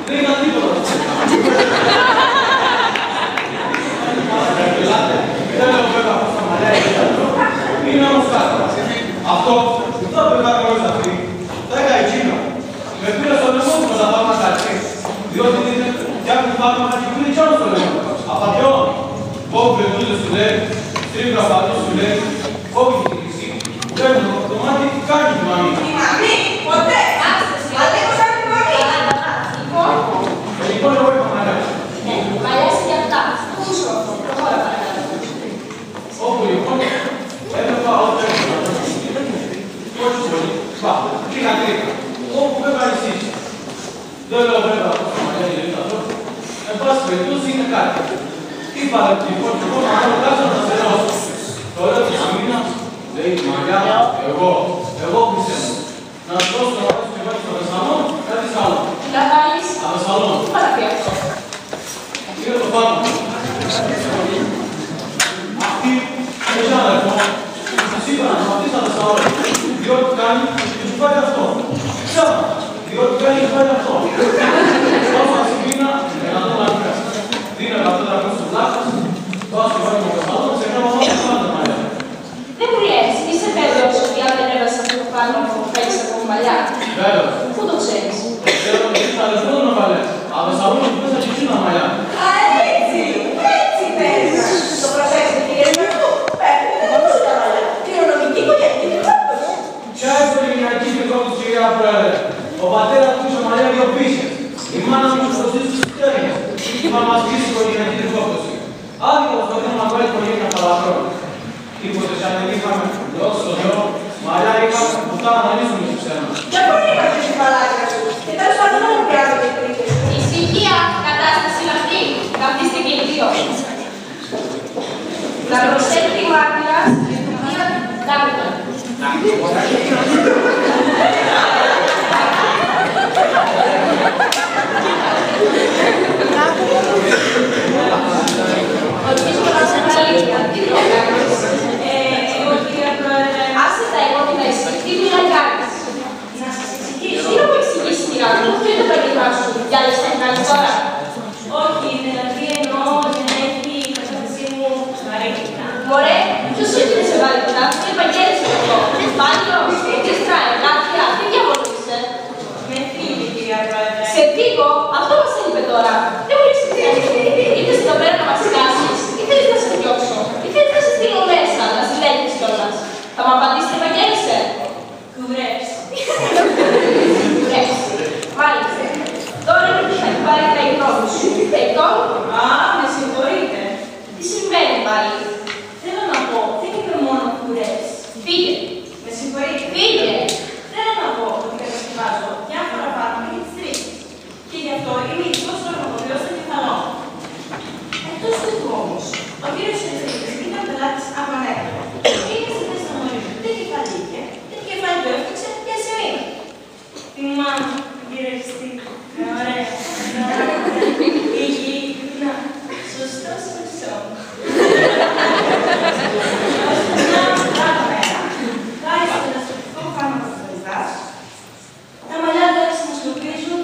Δεν ήταν τίποτα. Δεν λέω βέβαια πως τα μαλλιά είναι όμως κάτι. Αυτό δεν θα πρέπει να γνωρίζει αυτή. Θα έκανα εκείνο. Με πήρα στο λαιμό μου τα φάρμακα αρχή. Διότι φτιάχνουν φάρμακα και πήρε κι άλλο στο λαιμό. Απατιώνει. Φόβου βελτούδες σου λέει, στρίβρα πατούς σου λέει, φόβου και τη χρυσή. Παίρνουν το μάτι, κάνει τη μαμή. Η μαμή, ποτέ. Αλλά έχω σαν τη μαμή. Λοιπόν, εγώ είπα μαλλιά. Μαλλιά και αυτά. Πού σου αυτό, προχώρα παρακαλώ. Όπου λοιπόν, έβλεπα όταν όχι πολύ, πάμε, τρίχα. Όπου βέβαια εσείς. Δεν λέω βέβαια πως τα μαλλιά είναι αυτό. Εν πάση περιπτώσει είναι κάτι. Τι πάρε λοιπόν και εγώ να κάνω κάτσο να σε δώσω. Τώρα τη σημείνα, λέει η μαλλιά, εγώ πιστεύω. Να σου δώσω να βάλεις και βάλεις στο Θεσσαλόν, κάτι άλλο. Τι να βάλεις. Τα Θεσσαλόν. Τι παραπεί αυτό. Είναι το πάνω. Αυτή είναι σαν αδερφό. Σας είπα να σταματήσει τα Θεσσαλόν. Διότι κάνει και σου πάει αυτό. Ξάμα. Διότι κάνει και σου πάει αυτό. Δώσα τη σημείνα, να δω να πειράσει. Δίνω 100 του πλάκας, πάω στο βάλει με το Θεσσαλόν, σε κάνω μόνο τα μαλλιά. Δεν μου λες, είσαι βέβαιος ότι αν δεν έβασες αυτό το πάνω που παίξεις από μαλλιά. Βέβαιος. Πού το ξέρεις. Ξέρω ότι είσαι αδερφό να βάλε. Αλλά θα βρω και μέσα και εσύ τα μαλλιά. Α, έτσι πες. Το προσέξτε κύριε μου. Δεν μπορούσε τα μαλλιά. Κληρονομική οικογενειακή πυρκόπωση. Ποια οικογενειακή πυρκόπωση, κυρία Πρόεδρε. Ο πατέρας μου είχε μαλλιά δύο πίσες. Η μάνα μου είχε κοστίσει στις πτέρνες. Είπα μας πείσει οικογενειακή πυρκόπωση. Άδικο προσπαθούμε να βάλει οικογένεια παλαβρών. Τίποτε σαν δεν είχαμε, δόξα τω Θεώ, μαλλιά είχαμε, πουτάνα να λύσουμε στο ψέμα. Για πού είπατε τις μαλάκια σου. Και τέλος πάντων δεν μου πιάνω και τρίτες. Ησυχία, κατάσταση είναι αυτή. Καθίστε και οι δύο. Να προσέχει η μάρτυρα και την οποία κάπητα. Εγώ κύριε Πρόεδρε. Άσε τα εγώ την αίσθηση. Τι δουλειά κάνεις. Να σας εξηγήσω. Τι να μου εξηγήσεις κυρία μου, ποιο είναι το επαγγελμά σου. Για άλλες θα κάνεις τώρα. Όχι, δηλαδή εννοώ δεν έχει η κατάστασή μου βαρύτητα. Μωρέ, ποιος σου έχει σε βαρύτητα, τι επαγγέλεσαι αυτό. Μάλλον, τι στράει, κάτι, τι διαβόλου είσαι. Με φύγει κυρία Πρόεδρε. Σε φύγω, αυτό μας έλειπε τώρα. Δεν μου ρίξεις τι ήρθες εδώ πέρα να μας σκάσεις, ή θέλεις να σε διώξω, ή θέλεις να σε στείλω μέσα, να συλλέγεις κιόλας. Θα μου απαντήσεις τι επαγγέλεσαι. Κουρέψ. Κουρέψ. Μάλιστα. Τώρα θα πάρει τα γνώμη σου. Τεκτών. Α, με συγχωρείτε. Τι συμβαίνει πάλι. Θέλω να πω, δεν είμαι μόνο κουρέψ. Φύγε. Με συγχωρείτε. Φύγε. Θέλω να πω ότι κατασκευάζω διάφορα φάρμακα για τις τρίτες. Και γι' αυτό είμαι ειδικός φαρμακοποιός των κεφαλών. Εκτός τούτου όμως, ο κύριος Ελευθερίδης ήταν πελάτης από ανέκδοτο. Είναι σε θέση να γνωρίζει τι κεφάλι είχε, τι κεφάλι του έφτιαξε και σε μήνα. Θυμάμαι, κύριε Ελευθερίδη. Ωραία. Υγιεινά. Σωστός χρυσό. Χάρη στο ελαστικό φάρμακο του Ελδάς, τα μαλλιά του άρχισαν να σκοπίζουν,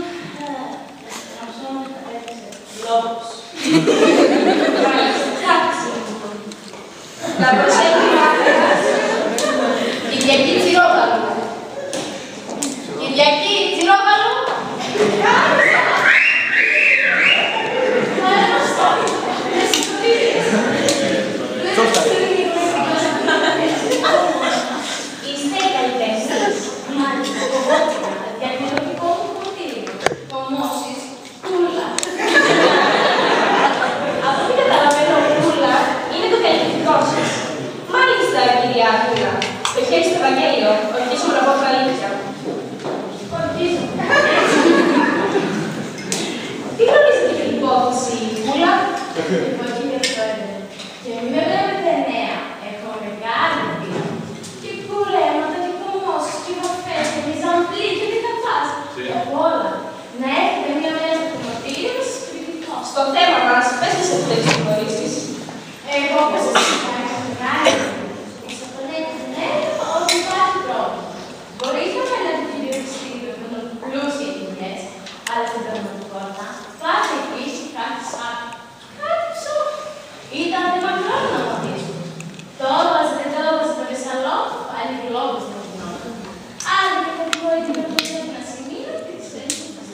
να ψώνουν τα πέτυξε λόγος. Να προσέχει μάρτυρας. Κυριακή Τσιρόβαλου. Κυριακή Τσιρόβαλου. Είστε καλλιτέχνης. Μάλιστα, κομμότινα, διαδηλωτικό μου ποτήρι. Κομμώσεις, τούλα. Αυτό που καταλαβαίνω, τούλα, είναι το καλλιτεχνικό σας. Μάλιστα, κυρία Τούλα. Το χέρι στο Ευαγγέλιο, ορκίζομαι να πω το αλήθεια. Ορκίζομαι. Τι γνωρίζετε για την υπόθεση, Τούλα? Λοιπόν, κύριε Πρόεδρε, και μην με βλέπετε νέα. Έχω μεγάλη πείρα. Και κουρέματα και κομμώσεις και βαφές και μιζαμπλή και τι θα πας. Έχω όλα. Να έχετε μία μέρα στο κομμωτήριο και συντηρητικό. Στο θέμα μας, πες τις αυτές τις γνωρίσεις. Εγώ όπως σας είπα, έχω μεγάλη πείρα. Και σε απολέγετε νέα ότι υπάρχει πρόβλημα. Μπορείτε να φαίνεται το κύριο Χριστίδιο με τον πλούσιο δουλειές, αλλά στην πραγματικότητα, κάθε φύση, κάθε σάπη, κάτι ψόφι. Ήταν μακρόν να μαθήσουν. Το έβαζε το Βεσσαλό, πάλι τη λόγω στην κοινότητα. Άρα και κατηγορείται με το πρέπει να σημείνω και τις περισσότερες.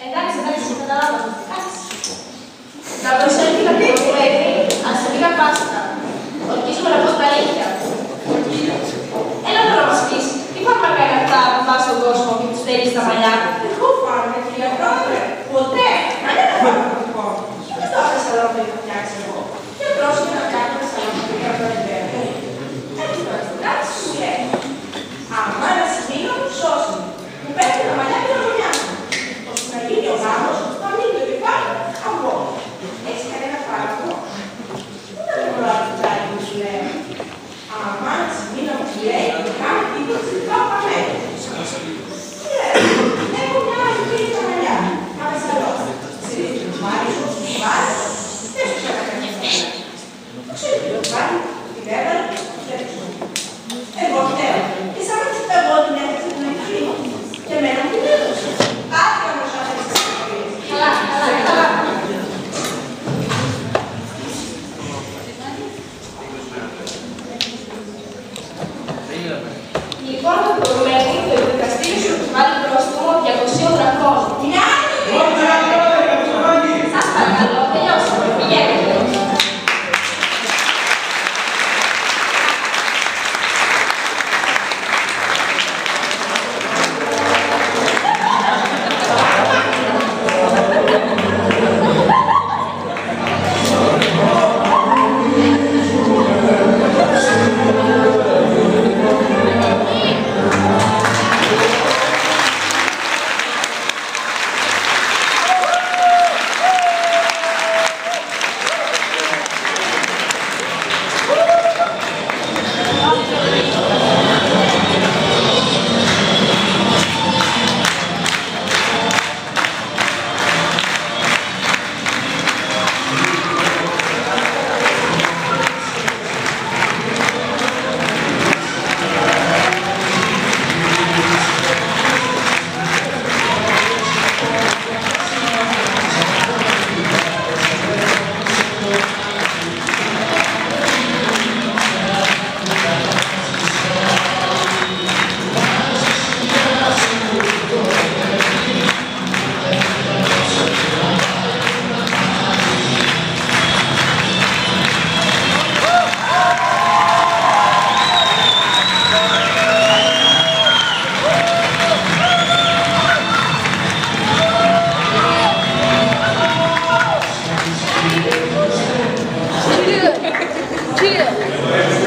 Εντάξει, καταλάβαμε. Εντάξει. Να προσέλθει κάτι που λέει, ας σε λίγα πάστα. Ορκίζουμε να πω τα αλήθεια. Έλα τώρα να μας πεις, τι φάρμακα είναι αυτά που πας στον κόσμο και τους στέλνεις στα μαλλιά. Εγώ φάρμακα, κυρία Πρόεδρε. Ποτέ. Κανένα φάρμακο. Και με το Βεσσαλό που είχα φτιάξει εγώ. Και πρόσεχε να κάνω Βεσσαλό που είχα Πρόεδρε. Έτσι τώρα στην πράξη σου λέει. Αμά να σημείνω, σώσουμε. Μου παίρνει τα μαλλιά και τα γωνιά μου. Ώστε να γίνει ο γάμος, να μείνει το κεφάλι, αυγό. Έχει κανένα φάρμακο. Πού να το βρω από το τσάκι μου σου λέει. Αμά να σημείνω, μου λέει, κάνει τίποτα στην τράπα έχω μια άλλη στα μαλλιά. Αβεσσαλός. Συρίζει το κουβάρι σου, το κουβάρι, δεν σου ξέρω κανένα φάρμακο. Το ξέρει το κουβάρι, την έβαλε, δεν σου. Εγώ φταίω. Και σαν να κοιτάω εγώ την έφτιαξα την αρχή μου. Και εμένα μου την έδωσε. Κάτι όμως άφησε τις ιστορίες. Καλά. Λοιπόν, το προηγούμενο το δικαστήριο σου του βάλει πρόστιμο 200 γραφών. Είναι άλλη. Σας παρακαλώ, τελειώσαμε. Πηγαίνετε.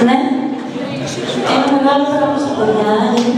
Ναι, ένα μεγάλο πράγμα στα παιδιά.